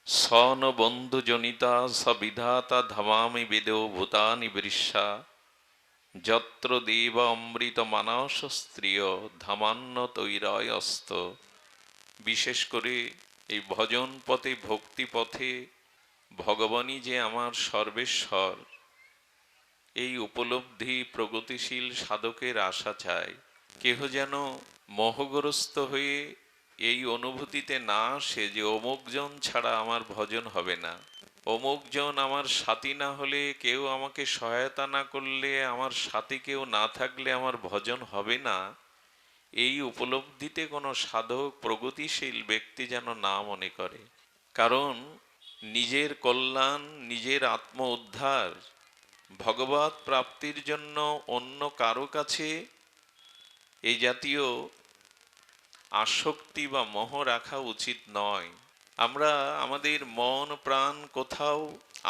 সন বন্ধু জনিতা সবিধাতা ধামামি বেদো ভূতানি বৃষা যত্র দেব অমৃত মানস স্ত্রিয় ধামান্য তৈরায়স্ত। বিশেষ করে এই ভজন পথে, ভক্তি পথে ভগবানই যে আমার সর্বেশ্বর, এই উপলব্ধি প্রগতিশীল সাধকের আশা চায়। কেহ যেন মোহগ্রস্ত হয়ে এই অনুভূতিতে না আসে যে অমুকজন ছাড়া আমার ভজন হবে না, অমুকজন আমার সাথী না হলে, কেউ আমাকে সহায়তা না করলে, আমার সাথী কেউ না থাকলে আমার ভজন হবে না। এই উপলব্ধিতে কোনো সাধক প্রগতিশীল ব্যক্তি যেন না মনে করে। কারণ নিজের কল্যাণ, নিজের আত্ম উদ্ধার, ভগবত প্রাপ্তির জন্য অন্য কারো কাছে এই জাতীয় আসক্তি বা মোহ রাখা উচিত নয়। আমরা আমাদের মন প্রাণ কোথাও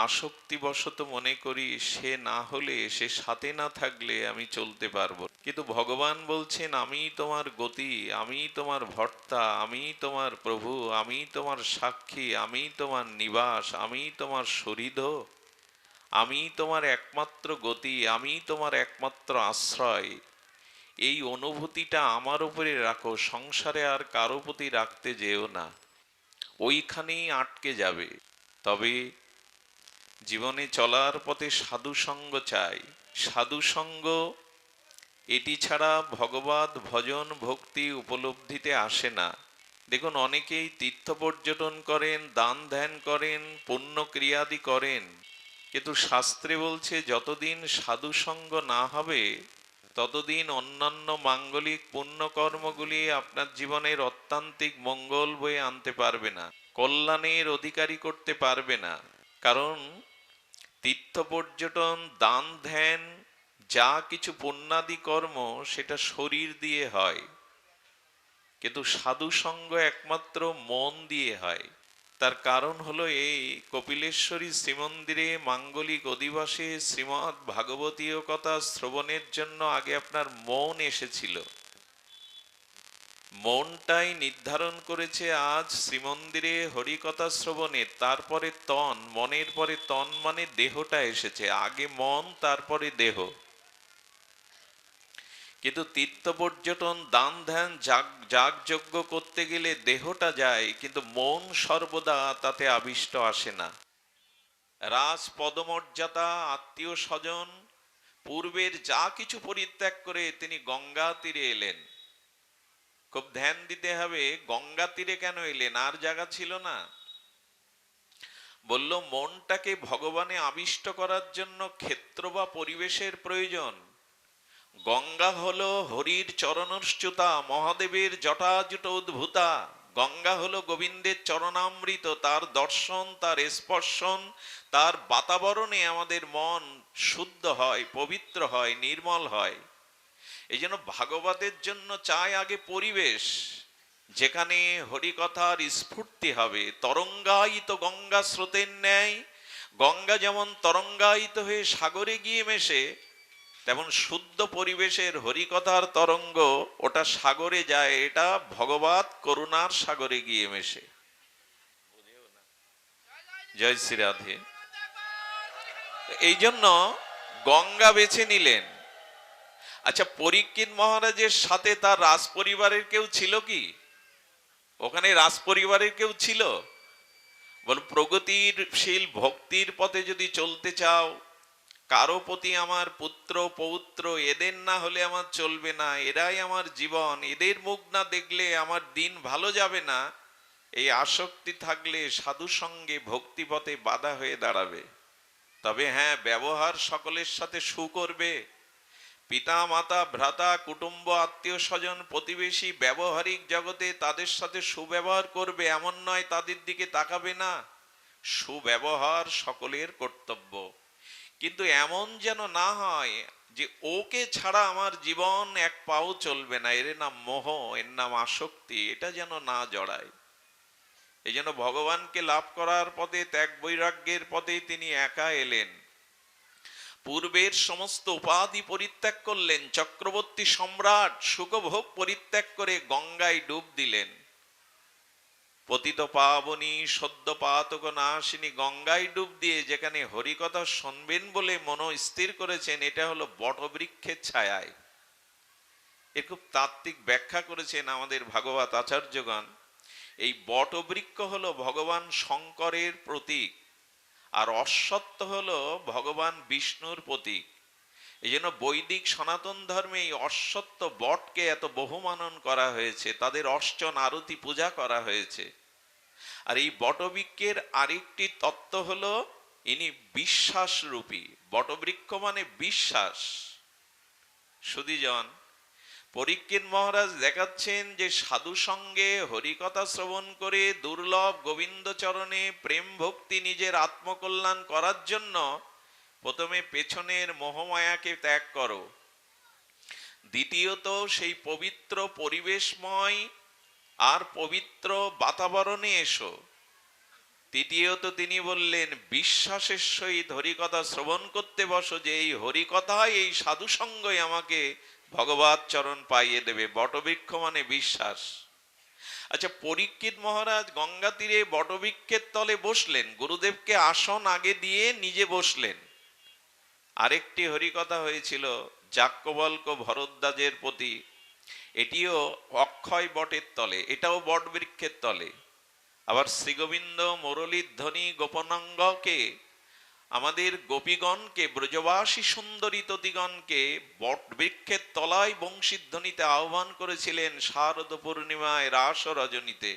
আসক্তিবশত মনে করি সে না হলে, সে সাথে না থাকলে আমি চলতে পারবো। কিন্তু ভগবান বলছেন আমি তোমার গতি, আমি তোমার ভর্তা, আমি তোমার প্রভু, আমি তোমার সাক্ষী, আমি তোমার নিবাস, আমি তোমার শরীর, আমি তোমার একমাত্র গতি, আমি তোমার একমাত্র আশ্রয়। এই অনুভূতিটা আমার উপরে রাখো, সংসারে আর কারো প্রতি রাখতে যেও না, ওইখানেই আটকে যাবে। তবে জীবনে চলার পথে সাধু সঙ্গ চাই। সাধু সঙ্গ এটি ছাড়া ভগবত ভজন ভক্তি উপলব্ধিতে আসে না। দেখুন, অনেকেই তীর্থ পর্যটন করেন, দান ধ্যান করেন, পুণ্য ক্রিয়াদি করেন, কিন্তু শাস্ত্রে বলছে যতদিন সাধু সঙ্গ না হবে ততদিন অন্যান্য মাঙ্গলিক পুণ্যকর্মগুলি আপনার জীবনের অত্যান্তিক মঙ্গল বয়ে আনতে পারবে না, কল্যাণের অধিকারী করতে পারবে না। কারণ তীর্থ পর্যটন, দান ধ্যান, যা কিছু পুণ্যাদি কর্ম সেটা শরীর দিয়ে হয়, কিন্তু সাধু সঙ্গ একমাত্র মন দিয়ে হয়। তার কারণ হলো এই, কপিলেশ্বরী শ্রীমন্দিরে মাঙ্গলিক অধিবাসে শ্রীমৎ ভাগবতীয় কথা শ্রবণের জন্য আগে আপনার মন এসেছিল। মনটাই নির্ধারণ করেছে আজ শ্রীমন্দিরে হরিকথা শ্রবণে, তারপরে তন, মনের পরে তন মানে দেহটা এসেছে, আগে মন তারপরে দেহ। কিন্তু তীর্থ পর্যটন, দান ধ্যান, যাগযজ্ঞ করতে গেলে দেহটা যায়, কিন্তু মন সর্বদা তাতে আবিষ্ট আসে না। রাজ পদমর্যাদা, আত্মীয় স্বজন, পূর্বের যা কিছু পরিত্যাগ করে তিনি গঙ্গা তীরে এলেন। খুব ধ্যান দিতে হবে, গঙ্গা তীরে কেন এলেন? আর জায়গা ছিল না। বলল মনটাকে ভগবানে আবিষ্ট করার জন্য ক্ষেত্র বা পরিবেশের প্রয়োজন। গঙ্গা হলো হরির চরণচ্যুতা, মহাদেবের জটাজুট উদ্ভূতা। গঙ্গা হলো গোবিন্দের চরণামৃত, তার দর্শন, তার স্পর্শন, তার বাতাবরণে আমাদের মন শুদ্ধ হয়, পবিত্র হয়, নির্মল হয়। এই জন্য ভাগবতের জন্য চাই আগে পরিবেশ, যেখানে হরিকথার স্ফূর্তি হবে। তরঙ্গায়িত গঙ্গা স্রোতের ন্যায়, গঙ্গা যেমন তরঙ্গায়িত হয়ে সাগরে গিয়ে মেশে, তেমন শুদ্ধ পরিবেশের হরিকথার তরঙ্গ ওটা সাগরে যায়, এটা ভগবত করুণার সাগরে গিয়ে মেশে। জয় শ্রী রাধে। এই জন্য গঙ্গা বেছে নিলেন। আচ্ছা, পরীক্ষিত মহারাজের সাথে তার রাজ পরিবারের কেউ ছিল কি? ওখানে রাজ পরিবারের কেউ ছিল? বল, প্রগতিশীল ভক্তির পথে যদি চলতে চাও, কারো প্রতি আমার পুত্র পৌত্র এদের না হলে আমার চলবে না, এরাই আমার জীবন, এদের মুখ না দেখলে আমার দিন ভালো যাবে না, এই আসক্তি থাকলে সাধু সঙ্গে ভক্তিপথে বাধা হয়ে দাঁড়াবে। তবে হ্যাঁ, ব্যবহার সকলের সাথে করবে, পিতা মাতা ভ্রাতা কুটুম্ব আত্মীয় স্বজন প্রতিবেশী ব্যবহারিক জগতে তাদের সাথে সুব্যবহার করবে, এমন নয় তাদের দিকে তাকাবে না। সুব্যবহার সকলের কর্তব্য, কিন্তু এমন যেন না হয় যে ওকে ছাড়া আমার জীবন এক পাও চলবে না। এর নাম মোহ, এর নাম আসক্তি, এটা যেন না জড়ায়। এই জন্য ভগবানকে লাভ করার পথে, ত্যাগ বৈরাগ্যের পথে তিনি একা এলেন। পূর্বের সমস্ত উপাধি পরিত্যাগ করলেন, চক্রবর্তী সম্রাট সুখভোগ পরিত্যাগ করে গঙ্গায় ডুব দিলেন। পতিত পাবনী সদ্য পাতক নাশিনী গঙ্গায় ডুব দিয়ে যেখানে হরিকথা শুনবেন বলে মন স্থির করেছেন, এটা হলো বটবৃক্ষের ছায়ায়। এর খুব তাত্ত্বিক ব্যাখ্যা করেছেন আমাদের ভাগবত আচার্যগণ। এই বটবৃক্ষ হলো ভগবান শঙ্করের প্রতীক, আর অশ্বত্থ হলো ভগবান বিষ্ণুর প্রতীক। এই জন্য বৈদিক সনাতন ধর্মে এই অশ্বত্থ বটকে এত বহুমানন করা হয়েছে, তাদের অর্চন আরতি পূজা করা হয়েছে। আর এই বটবৃক্ষের আরেকটি তত্ত্ব হলো ইনি বিশ্বাস রূপী। বটবৃক্ষ মানে বিশ্বাস। সুধীজন, পরীক্ষিত মহারাজ দেখাচ্ছেন যে সাধু সঙ্গে হরিকথা শ্রবণ করে দুর্লভ গোবিন্দ চরণে প্রেম ভক্তি নিজের আত্মকল্যাণ করার জন্য প্রথমে পেছনের মোহমায়াকে ত্যাগ করো, দ্বিতীয়ত সেই পবিত্র পরিবেশময় আর পবিত্র বাতাবরণে এসো, তৃতীয়ত তিনি বললেন বিশ্বাসের সহিত হরিকথা শ্রবণ করতে বসো, যে এই হরিকথায় এই সাধু সঙ্গই আমাকে ভগবত চরণ পাইয়ে দেবে। বটবৃক্ষ মানে বিশ্বাস। আচ্ছা, পরীক্ষিত মহারাজ গঙ্গা তীরে বটবৃক্ষের তলে বসলেন, গুরুদেবকে আসন আগে দিয়ে নিজে বসলেন। আরেকটি হরিকথা হয়েছিল যাজ্ঞবল্ক্য ভরদ্বাজের প্রতি, এটিও অক্ষয় বটের তলে, এটাও বটবৃক্ষের তলে। আবার শ্রীগোবিন্দ মুরলীর ধ্বনি গোপনাঙ্গকে, আমাদের গোপীগণকে, ব্রজবাসী সুন্দরী ততিগণকে বটবৃক্ষের তলায় বংশীধ্বনিতে আহ্বান করেছিলেন শারদ পূর্ণিমায় রাস রজনীতে।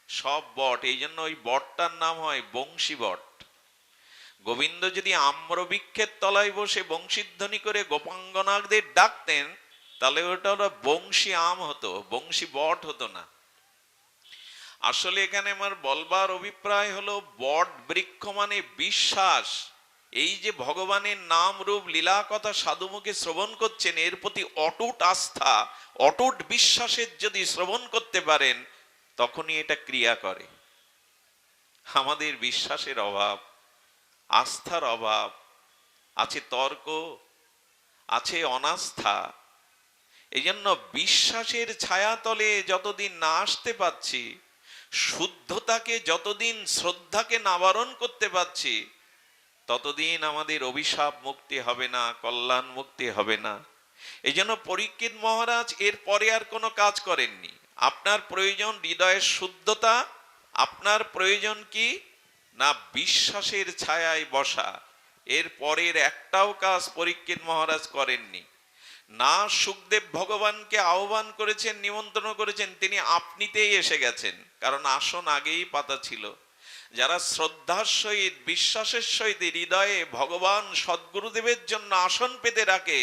সব বট, এই জন্য ওই বটটার নাম হয় বংশী বট। গোবিন্দ যদি আম্রবৃক্ষের তলায় বসে বংশীধ্বনি করে গোপাঙ্গনাদের ডাকতেন, তাহলে ওটা হলো বংশী আম হতো, বংশী বট হতো না। আসলে এখানে আমার বলবার অভিপ্রায় হলো বট বৃক্ষ মানে বিশ্বাস। এই যে ভগবানের নাম রূপ লীলা কথা সাধুমুখে শ্রবণ করছেন, এর প্রতি অটুট আস্থা, অটুট বিশ্বাসের যদি শ্রবণ করতে পারেন, তখনই এটা ক্রিয়া করে। আমাদের বিশ্বাসের অভাব, আস্থার অভাব, আছে তর্ক, আছে অনাস্থা। এই জন্য বিশ্বাসের ছায়াতলে যতদিন না আসতে পাচ্ছি, শুদ্ধতাকে যতদিন, শ্রদ্ধাকে নাবরণ করতে পাচ্ছি, ততদিন আমাদের অভিশাপ মুক্তি হবে না, কল্যাণ মুক্তি হবে না। এই জন্য পরীক্ষিত মহারাজ এর পরে আর কোনো কাজ করেননি। আপনার প্রয়োজন হৃদয়ের শুদ্ধতা, আপনার প্রয়োজন কি না বিশ্বাসের ছায়ায় বসা। এর পরের একটাও কাজ পরীক্ষিত মহারাজ করেননি। না সুখদেব ভগবানকে আহ্বান করেছেন, নিমন্ত্রণ করেছেন, তিনি আপনিতেই এসে গেছেন, কারণ আসন আগেই পাতা ছিল। যারা শ্রদ্ধার সহিত, বিশ্বাসের সহিত হৃদয়ে ভগবান সদ্গুরুদেবের জন্য আসন পেতে রাখে,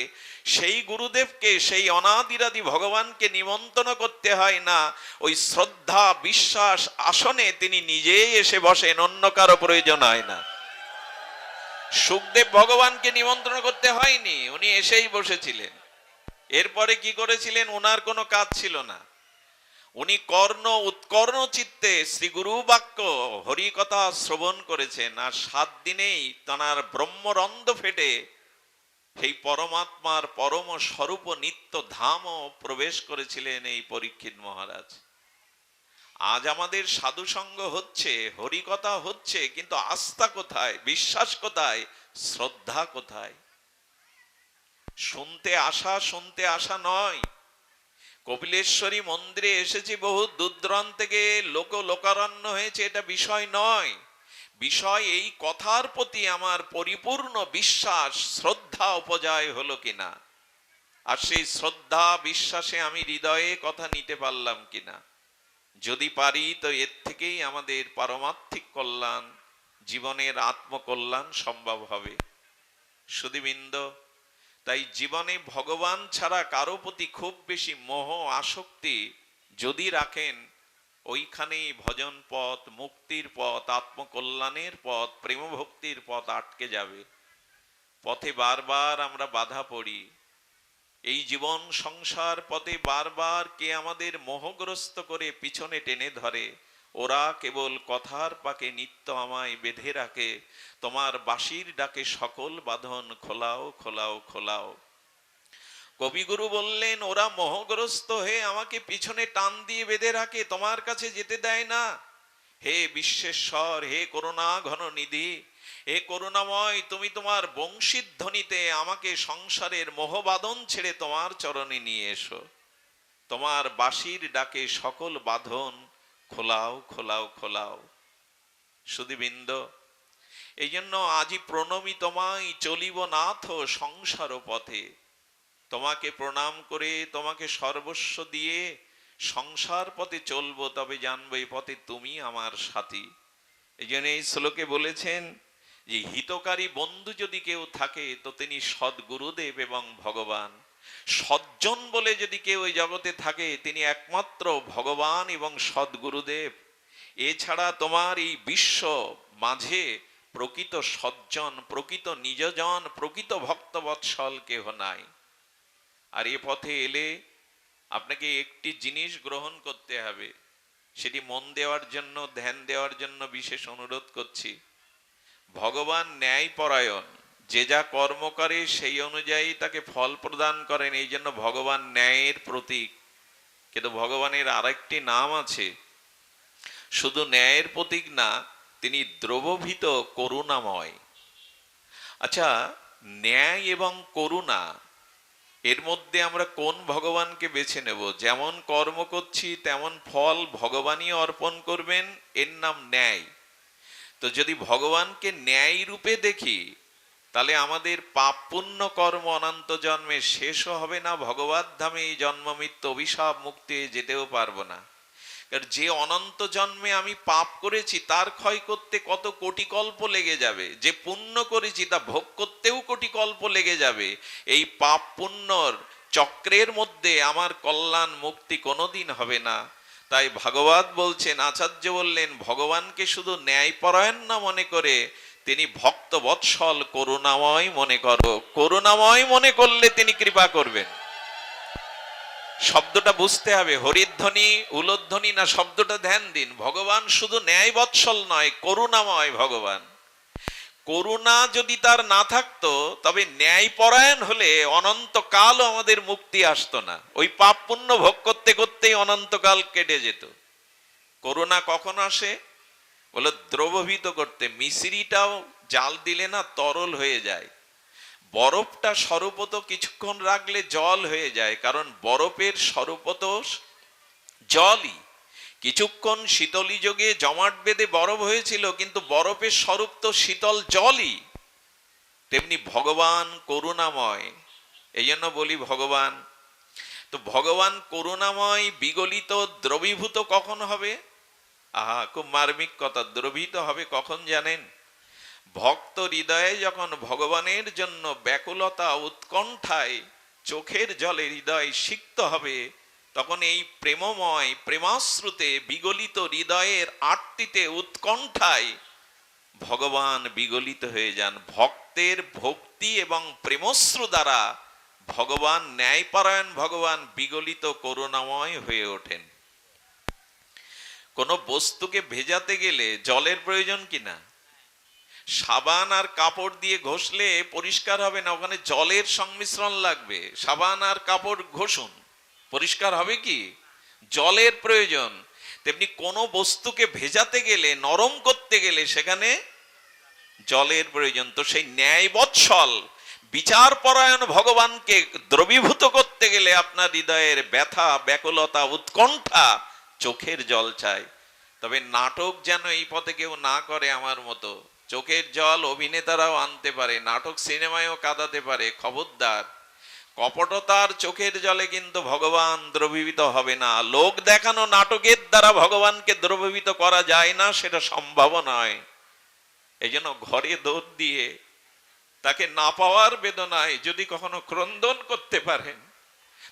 সেই গুরুদেবকে, সেই অনাদিরাদি ভগবানকে নিমন্ত্রণ করতে হয় না। ওই শ্রদ্ধা বিশ্বাস আসনে তিনি নিজেই এসে বসেন, অন্য কারো প্রয়োজন হয় না। সুখদেব ভগবানকে নিমন্ত্রণ করতে হয়নি, উনি এসেই বসেছিলেন। এরপরে কি করেছিলেন? ওনার কোনো কাজ ছিল না। উনি উৎকর্ণ চিত্তে শ্রী গুরু বাক্য হরি কথা শ্রবণ করেছেন, আর 7 দিনেই তাঁর ব্রহ্মরন্ধ্র ফেটে সেই পরমাত্মার পরম স্বরূপ নিত্য ধামও প্রবেশ করেছিলেন এই পরীক্ষিত মহারাজ। আজ আমাদের সাধু সঙ্গ হচ্ছে, হরি কথা হচ্ছে, কিন্তু আস্থা কোথায়? বিশ্বাস কোথায়? শ্রদ্ধা কোথায়? শুনতে আসা নয়। কপিলেশ্বরী মন্দিরে এসেছি বহু দূরদূরান্ত থেকে, লোকারণ্য হয়েছে, এটা বিষয় নয়। বিষয় এই কথার প্রতি আমার পরিপূর্ণ বিশ্বাস, শ্রদ্ধা উপজায় হলো কিনা, আর সেই শ্রদ্ধা বিশ্বাসে আমি হৃদয়ে কথা নিতে পারলাম কিনা। যদি পারি তো এর থেকেই আমাদের পারমার্থিক কল্যাণ, জীবনের আত্মকল্যাণ সম্ভব হবে। সুধীবৃন্দ, তাই জীবনে ভগবান ছাড়া কারো প্রতি খুব বেশি মোহ আসক্তি যদি রাখেন, ওইখানেই ভজন পথ, মুক্তির পথ, আত্মকল্যাণের পথ, প্রেম ভক্তির পথ আটকে যাবে। পথে বারবার আমরা বাধা পড়ি। এই জীবন সংসার পথে বারবার কে আমাদের মোহগ্রস্ত করে পিছনে টেনে ধরে। ওরা কেবল কথার পাকে নিত্য আমায় বেঁধে রাখে, তোমার বাঁশির ডাকে সকল বাঁধন খোলাও খোলাও খোলাও। কবিগুরু বললেন, ওরা মোহগ্রস্ত হয়ে আমাকে পিছনে টান দিয়ে বেঁধে রাখে, তোমার কাছে যেতে দেয় না। হে বিশ্বেশ্বর, হে করুণা ঘন নিধি, হে করুণাময়, তুমি তোমার বংশীধ্বনিতে আমাকে সংসারের মোহবাদন ছেড়ে তোমার চরণে নিয়ে এসো। তোমার বাঁশির ডাকে সকল বাঁধন খোলাও খোলাও খোলাও। সুধীবৃন্দ, এই জন্য আজি প্রণমী তোমায়, চলিব নাথ সংসার পথে। তোমাকে প্রণাম করে, তোমাকে সর্বস্ব দিয়ে সংসার পথে চলবো, তবে জানবো এই পথে তুমি আমার সাথী। এই জন্য এই শ্লোকে বলেছেন যে হিতকারী বন্ধু যদি কেউ থাকে তো তিনি সদ্গুরুদেব এবং ভগবান। সজ্জন বলে যদি কেউ ওই জগতে থাকে তিনি একমাত্র ভগবান এবং সদ্গুরুদেব। এছাড়া তোমার এই বিশ্ব মাঝে প্রকৃত সজ্জন, প্রকৃত নিজজন, প্রকৃত ভক্তবৎসল কেহ নাই। আর এ পথে এলে আপনাকে একটি জিনিস গ্রহণ করতে হবে, সেটি মন দেওয়ার জন্য, ধ্যান দেওয়ার জন্য বিশেষ অনুরোধ করছি। ভগবান ন্যায়পরায়ণ, যে যা কর্ম করে সেই অনুযায়ী তাকে ফল প্রদান করেন, এই জন্য ভগবান ন্যায়ের প্রতীক। কিন্তু ভগবানের আরেকটি নাম আছে, শুধু ন্যায়ের প্রতীক না, তিনি দ্রবভীত করুণাময়। আচ্ছা, ন্যায় এবং করুণা এর মধ্যে আমরা কোন ভগবানকে বেছে নেব? যেমন কর্ম করছি তেমন ফল ভগবানই অর্পণ করবেন, এর নাম ন্যায়। তো যদি ভগবানকে ন্যায় রূপে দেখি তাহলে আমাদের পাপ পুণ্য কর্ম অনন্ত জন্মে শেষও হবে না, ভগবত ধামে এই জন্ম মৃত্যু অভিশাপ মুক্তি যেতেও পারবো না। কারণ যে অনন্ত জন্মে আমি পাপ করেছি তার ক্ষয় করতে কত কোটি কল্প লেগে যাবে, যে পুণ্য করেছি তা ভোগ করতেও কোটি কল্প লেগে যাবে। এই পাপ পুণ্যর চক্রের মধ্যে আমার কল্যাণ মুক্তি কোনোদিন হবে না। তাই ভাগবত বলছেন, আচার্য বললেন, ভগবানকে শুধু ন্যায়পরায়ণ না মনে করে তিনি ভক্ত বৎসল করুণাময় মনে করো। করুণাময় মনে করলে তিনি কৃপা করবেন। শব্দটা বুঝতে হবে, হরিধ্বনি উলধ্বনি না, শব্দটা ধ্যান দিন। ভগবান শুধু ন্যায় বৎসল নয়, করুণাময় ভগবান। করুণা যদি তার না থাকতো তবে ন্যায় পরায়ণ হলে অনন্তকালও আমাদের মুক্তি আসতো না। ওই পাপ পুণ্য ভোগ করতে করতেই অনন্তকাল কেটে যেত। করুণা কখন আসে? বলে দ্রবভীত করতে। মিশ্রিটাও জাল দিলে না তরল হয়ে যায়, বরফটা স্বরূপত কিছুক্ষণ রাখলে জল হয়ে যায়, কারণ বরফের স্বরূপত জলই। কিছুক্ষণ শীতলী যোগে জমাট বেঁধে বরফ হয়েছিল, কিন্তু বরফের স্বরূপ তো শীতল জলই। তেমনি ভগবান করুণাময়, এই জন্য বলি ভগবান। তো ভগবান করুণাময়, বিগলিত, দ্রবীভূত কখন হবে? আহা, খুব মার্মিক কথা। দ্রবীভূত হবে কখন জানেন? ভক্ত হৃদয়ে যখন ভগবানের জন্য ব্যাকুলতা উৎকণ্ঠায় চোখের জলে হৃদয় সিক্ত হবে, তখন এই প্রেমময় প্রেমাশ্রুতে বিগলিত হৃদয়ের আর্তিতে উৎকণ্ঠায় ভগবান বিগলিত হয়ে যান। ভক্তের ভক্তি এবং প্রেমশ্রু দ্বারা ভগবান ন্যায়পরায়ণ, ভগবান বিগলিত করুণাময় হয়ে ওঠেন। কোন বস্তুকে ভেজাতে গেলে জলের প্রয়োজন কিনা? সাবান আর কাপড় দিয়ে ঘষলে পরিষ্কার হবে না, ওখানে জলের সংমিশ্রণ লাগবে। সাবান আর কাপড় ঘষুন, পরিষ্কার হবে কি? জলের প্রয়োজন। তেমনি কোনো বস্তুকে ভেজাতে গেলে, নরম করতে গেলে সেখানে জলের প্রয়োজন। তো সেই ন্যায় বৎসল বিচার পরায়ণ ভগবানকে দ্রবীভূত করতে গেলে আপনার হৃদয়ের ব্যথা, ব্যাকুলতা, উৎকণ্ঠা, চোখের জল চাই। তবে নাটক যেন এই পথে কেউ না করে আমার মতো। চোখের জল অভিনেতারাও আনতে পারে, নাটক সিনেমায়ও কাঁদাতে পারে, খবরদার। কপটতার চোখের জলে কিন্তু ভগবান দ্রবীভূত হবে না। লোক দেখানো নাটকের দ্বারা ভগবানকে দ্রবীভূত করা যায় না, সেটা সম্ভব নয়। এই জন্য ঘরে দৌড় দিয়ে তাকে না পাওয়ার বেদনায় যদি কখনো ক্রন্দন করতে পারেন,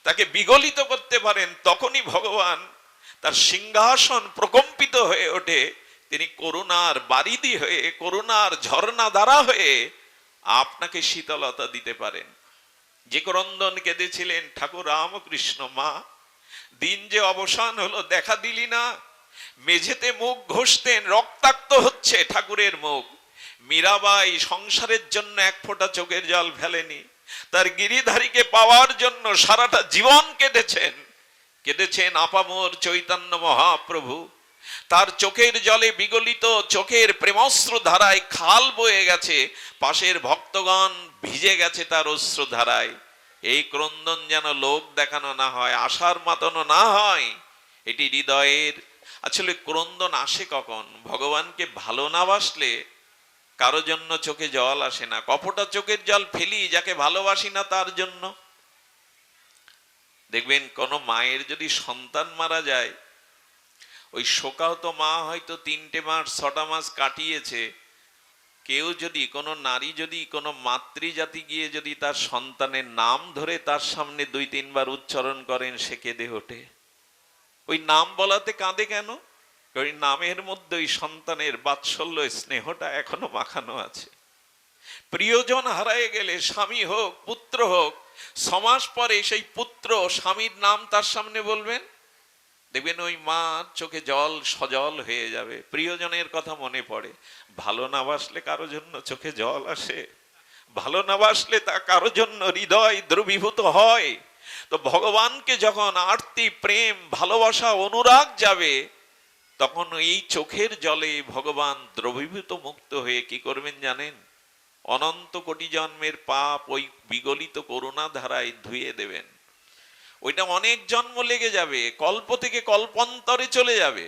তাকে বিগলিত করতে পারেন, তখনই ভগবান তার সিংহাসন প্রকম্পিত হয়ে ওঠে। তিনি করুণার বারিধি হয়ে, করুণার ঝর্ণা ধারা হয়ে আপনাকে শীতলতা দিতে পারেন। যে ক্রন্দন কেঁদেছিলেন ঠাকুর রামকৃষ্ণ, মা দিন যে অবসান হলো, দেখা দিলি না। মেঝেতে মুখ ঘষতেন, রক্তাক্ত হচ্ছে ঠাকুরের মুখ। মীরাবাই সংসারের জন্য এক ফোঁটা চোখের জল ফেলেনি, তার গিরিধারীকে পাওয়ার জন্য সারাটা জীবন কেঁদেছেন। কেঁদেছেন আপামর চৈতন্য মহাপ্রভু। তার চোখের জলে বিগলিত চোখের প্রেমস্ত্র ধারায় খাল বয়ে গেছে, পাশের ভক্তগণ ভিজে গেছে তার অশ্রু ধারায়। এই ক্রন্দন যেন লোক দেখানো না হয়, আশার মাতানো না হয়, এটি হৃদয়ের। আসলে ক্রন্দন আসে কখন? ভগবানকে ভালো না বাসলে কারো জন্য চোখে জল আসে না। কপটা চোখের জল ফেলি যাকে ভালোবাসি না তার জন্য। দেখবেন কোন মায়ের যদি সন্তান মারা যায়, ওই শোকাহত মা হয়তো 3টে মাস 6টা মাস কাটিয়েছে, কেউ যদি কোনো নারী যদি কোনো মাতৃজাতি গিয়ে যদি তার সন্তানের নাম ধরে তার সামনে 2-3 বার উচ্চারণ করেন, সে কেঁদে ওঠে। ওই নাম বলাতে কাঁদে কেন? ওই নামের মধ্যে ওই সন্তানের বাৎসল্য স্নেহটা এখনো মাখানো আছে। প্রিয়জন হারায় গেলে, স্বামী হোক পুত্র হোক, 6 মাস পরে সেই পুত্র স্বামীর নাম তার সামনে বলবেন, দেখবেন ওই মা চোখে জল সজল হয়ে যাবে, প্রিয়জনের কথা মনে পড়ে। ভালো না বাসলে কারো জন্য চোখে জল আসে? ভালো না বাসলে তা কারো জন্য হৃদয় দ্রবীভূত হয়? তো ভগবানকে যখন আরতি, প্রেম, ভালোবাসা, অনুরাগ যাবে, তখন এই চোখের জলে ভগবান দ্রবীভূত মুক্ত হয়ে কি করবেন জানেন? অনন্ত কোটি জন্মের পাপ ওই বিগলিত করুণা ধারায় ধুয়ে দেবেন। ওইটা অনেক জন্ম লেগে যাবে, কল্প থেকে কল্পান্তরে চলে যাবে।